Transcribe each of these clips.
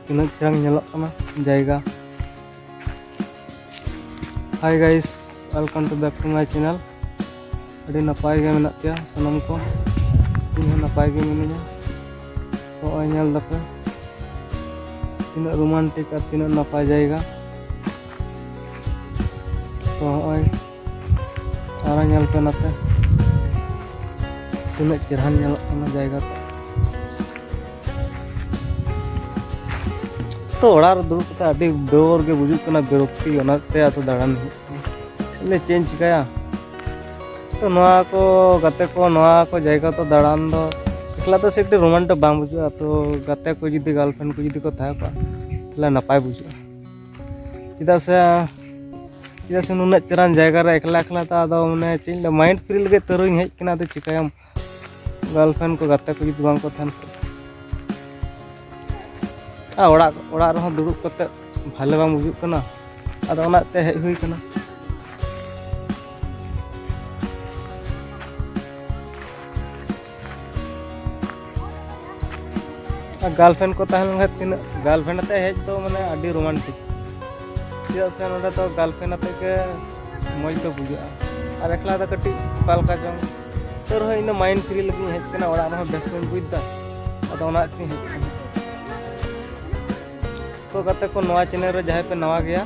तीन चेहरा जगह। Hi guys, welcome to back to my channel. अभी नपाय गे मेना पे सनम को, इन नपाय गे मिनिया। तो नल दपे तीन रोमांटिक और तीन नपाय जगह। तो आरा नल पे नाते तीन चेहरा जगह। तो दुड़ूब अभी डोर के बुजुना बिरक्ति तो दाड़ान चें चिकाया। तो नवा को गाते को जगह तो दाड़ान दो एकला तो सेट रोमांटिक बांग बुझुआ। तो गाते को जुदी गर्लफ्रेंड को जुदी को तले नपाय बुझुआ। चेदा से नुना चेहरा जगह रे एकला एकला तो मैंने चें माइंड फ्री लगे तरुई हेजना। तो चिकायाम गर्लफ्रेंड को गाते को जुदी बांग को थान दुड़ूब करते भाले बांग बुझुना। अद ओनाते हेज हुई कना। गर्लफ्रेंड को तीन गर्लफ्रेंड आते हेज तो माने अभी रोमांटिक। चेदा से नोडे तो गर्लफ्रेंड आते के मज तो बुझा और एकला तो कटी पालका चंग तो रहो इन माइंड फ्री लगी हेजना। ओड़ा रहो बेस बन बुझदा अद ओनाते हेज। तो गाते को नवा चैनल रे जहाँ पे नवा गया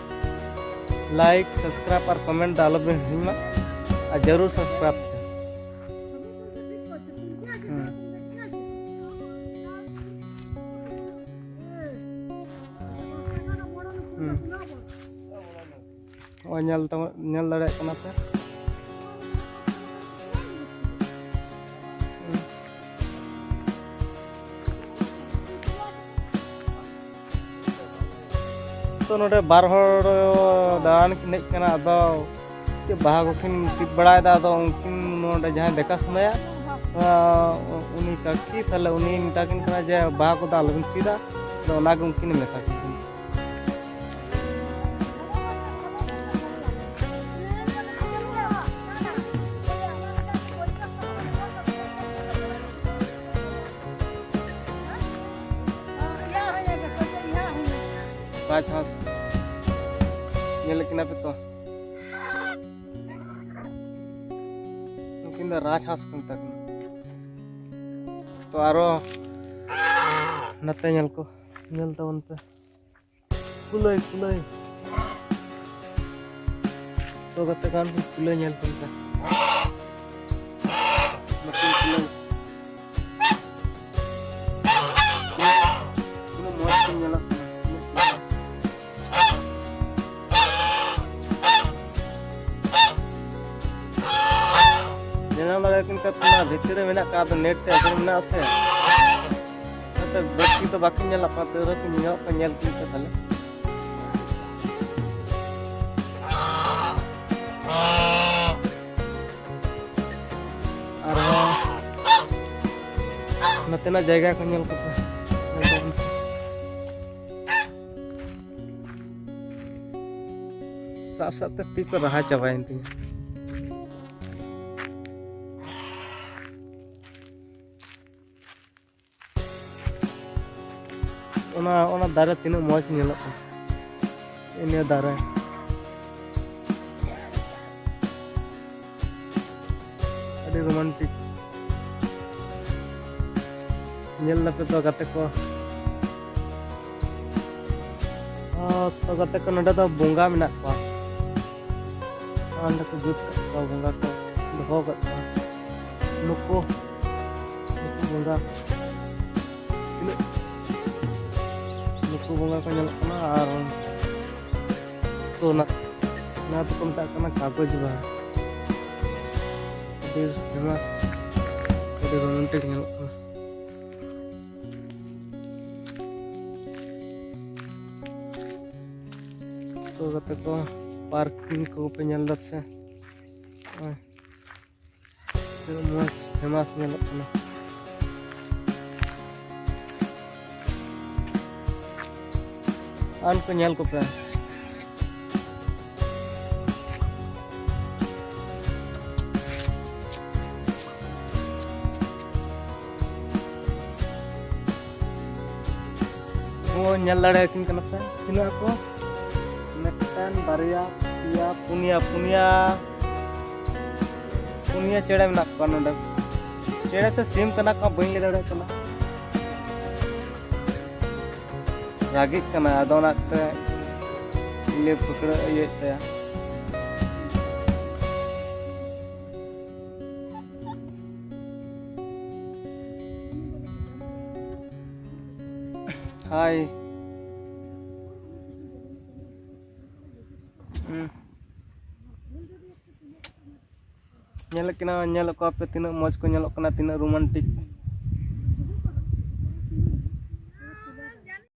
लाइक सब्सक्राइब और कमेंट आलो बे हिमा और जरूर सब्सक्राइब। नल दाड़े कना पे तो नोडे बार हर दाड़ान किन हेजना। अदो चे बाहा को किन सीट बड़ायदा। अदो उनकिन नोडे जहाँ देखा समय उनी काकी ताले उनी मिताकिन कना जे बाहा को आलोबिन सीदा। तो ओनागे उनकिन मेताकिन। राजहंस पे तो नुकिन राजहंस को मेता तो आरो नते को तबन पे कुलई तो गते कान कुलई पे भीतर में का नेट ते अगर में से तो बच्ची तो बाकी नेल अपना तेरे की नियो का नेल की ताले और नतेना जगह को नेल को साफ साफ ते पी को रहा चबाइन थी। दारे तीन मज इन दारे अभी रोमांटिक पे तो गाते को नोडे तो बोंगा मेना को जुट बोंगा को दो नुको बोंगा नुकु बोंगा को और तो ना तो को मेता कागज बा अभी फेमस अभी रोमांटिक तो गाते को पार्किंग को पे नल से मज फेमस आन को नल को पे वो nyal dare kin kana pe tinu ako metan baria pia punia chere menak ko nonde chere se sim kana ka bain le dare kana ragik kana adonat le pukra ye taya Hai. Nyelok ko ape tina moj ko nyelok kana tina romantic